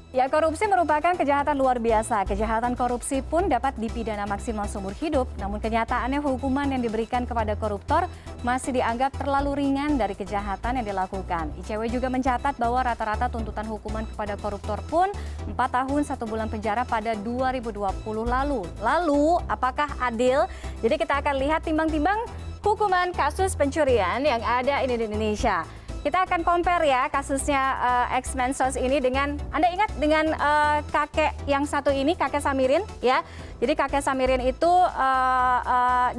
Ya, korupsi merupakan kejahatan luar biasa. Kejahatan korupsi pun dapat dipidana maksimal seumur hidup, namun kenyataannya hukuman yang diberikan kepada koruptor masih dianggap terlalu ringan dari kejahatan yang dilakukan. ICW juga mencatat bahwa rata-rata tuntutan hukuman kepada koruptor pun 4 tahun 1 bulan penjara pada 2020 lalu. Lalu, apakah adil? Jadi kita akan lihat timbang-timbang hukuman kasus pencurian yang ada di Indonesia. Kita akan compare ya kasusnya ex-Mensos ini dengan, Anda ingat dengan kakek yang satu ini, kakek Samirin ya. Jadi kakek Samirin itu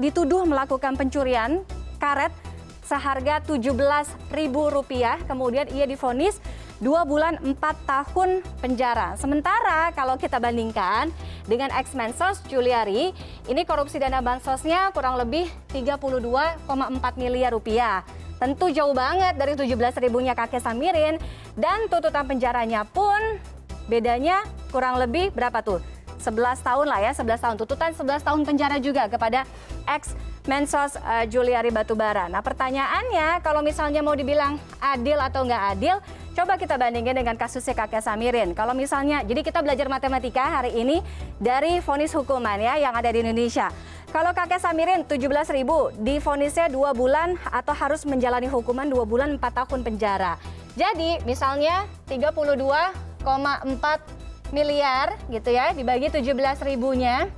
dituduh melakukan pencurian karet seharga Rp17.000. Kemudian ia divonis 2 bulan 4 tahun penjara. Sementara kalau kita bandingkan dengan ex-Mensos Juliari, ini korupsi dana bansosnya kurang lebih 32,4 miliar rupiah. Tentu jauh banget dari 17.000-nya kakek Samirin, dan tuntutan penjaranya pun bedanya kurang lebih berapa tuh? 11 tahun lah ya, 11 tahun. Tuntutan 11 tahun penjara juga kepada ex-Mensos Juliari Batubara. Nah pertanyaannya, kalau misalnya mau dibilang adil atau nggak adil, coba kita bandingin dengan kasusnya kakek Samirin. Kalau misalnya, jadi kita belajar matematika hari ini dari vonis hukuman ya yang ada di Indonesia. Kalau kakek Samirin 17.000, divonisnya 2 bulan atau harus menjalani hukuman 2 bulan 4 tahun penjara. Jadi misalnya 32,4 miliar gitu ya, dibagi 17.000-nya.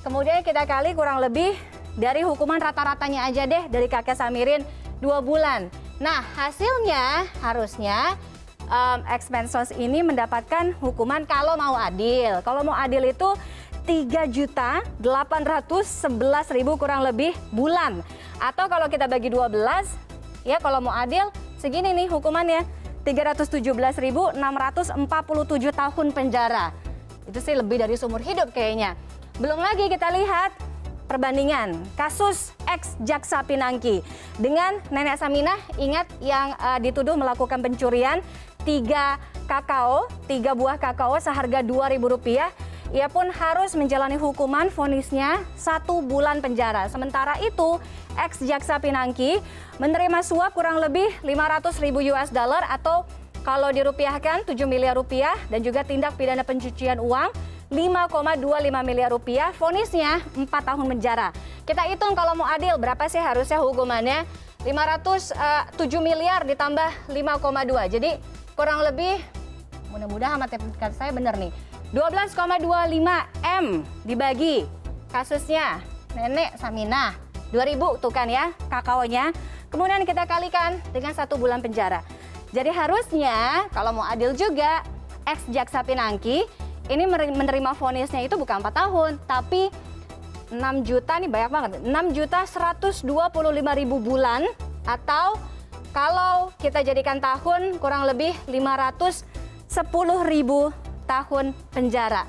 Kemudian kita kali kurang lebih dari hukuman rata-ratanya aja deh dari kakek Samirin 2 bulan. Nah hasilnya harusnya ex-Mensos ini mendapatkan hukuman kalau mau adil. Kalau mau adil itu 3.811.000 kurang lebih bulan. Atau kalau kita bagi 12, ya kalau mau adil segini nih hukumannya, 317.647 tahun penjara. Itu sih lebih dari seumur hidup kayaknya. Belum lagi kita lihat perbandingan kasus ex-Jaksa Pinangki dengan Nenek Saminah, ingat yang dituduh melakukan pencurian 3 buah kakao seharga Rp2.000. Ia pun harus menjalani hukuman vonisnya 1 bulan penjara. Sementara itu, ex-Jaksa Pinangki menerima suap kurang lebih 500.000 US dollar atau kalau dirupiahkan 7 miliar rupiah, dan juga tindak pidana pencucian uang 5,25 miliar rupiah, vonisnya 4 tahun penjara. Kita hitung kalau mau adil berapa sih harusnya hukumannya? 7 miliar ditambah 5,2. Jadi kurang lebih, mudah-mudahan matematika saya benar nih, 12,25 M dibagi kasusnya Nenek Saminah 2.000 tuh kan ya kakaonya. Kemudian kita kalikan dengan 1 bulan penjara. Jadi harusnya kalau mau adil juga, ex-Jaksa Pinangki ini menerima vonisnya itu bukan 4 tahun, tapi 6 juta, nih banyak banget, 6.125.000 bulan, atau kalau kita jadikan tahun kurang lebih 510.000 tahun penjara.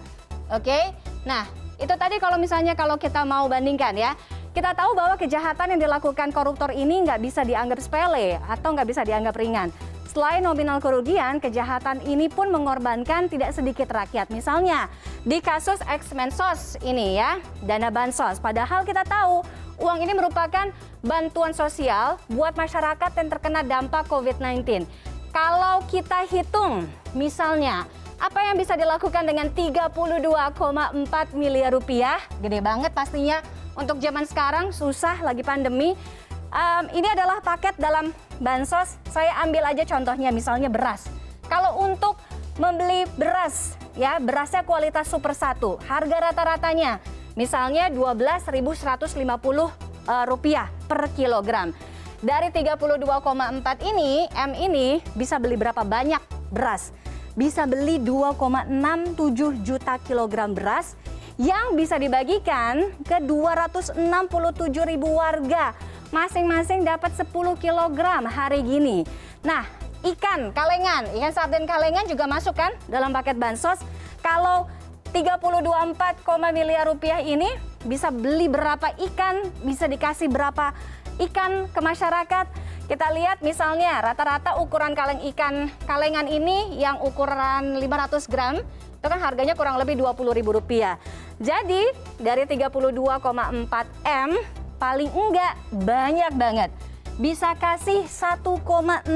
Oke? Nah, itu tadi kalau misalnya kalau kita mau bandingkan ya. Kita tahu bahwa kejahatan yang dilakukan koruptor ini nggak bisa dianggap sepele atau nggak bisa dianggap ringan. Selain nominal kerugian, kejahatan ini pun mengorbankan tidak sedikit rakyat. Misalnya, di kasus ex-Mensos ini ya, dana bansos. Padahal kita tahu uang ini merupakan bantuan sosial buat masyarakat yang terkena dampak COVID-19. Kalau kita hitung, misalnya, apa yang bisa dilakukan dengan 32,4 miliar rupiah? Gede banget pastinya. Untuk zaman sekarang susah lagi pandemi. Ini adalah paket dalam bansos. Saya ambil aja contohnya misalnya beras. Kalau untuk membeli beras, ya berasnya kualitas Super 1, harga rata-ratanya misalnya Rp12.150 per kilogram. Dari 32,4 ini, M ini bisa beli berapa banyak beras? Bisa beli 2,67 juta kilogram beras yang bisa dibagikan ke 267.000 warga. Masing-masing dapat 10 kilogram hari gini. Nah, ikan kalengan, ikan sarden kalengan juga masuk kan dalam paket bansos. Kalau 32,4 miliar rupiah ini bisa beli berapa ikan, bisa dikasih berapa ikan ke masyarakat. Kita lihat misalnya rata-rata ukuran ikan kalengan ini yang ukuran 500 gram itu kan harganya kurang lebih Rp20.000. Jadi dari 32,4 M paling enggak banyak banget bisa kasih 1,6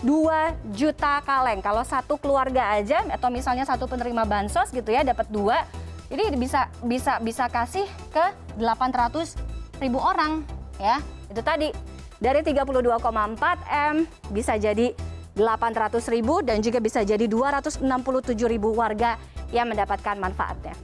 2 juta kaleng. Kalau satu keluarga aja atau misalnya satu penerima bansos gitu ya dapat 2, ini bisa kasih ke 800.000 orang ya. Itu tadi dari 32,4 M bisa jadi 800.000 dan juga bisa jadi 267.000 warga yang mendapatkan manfaatnya.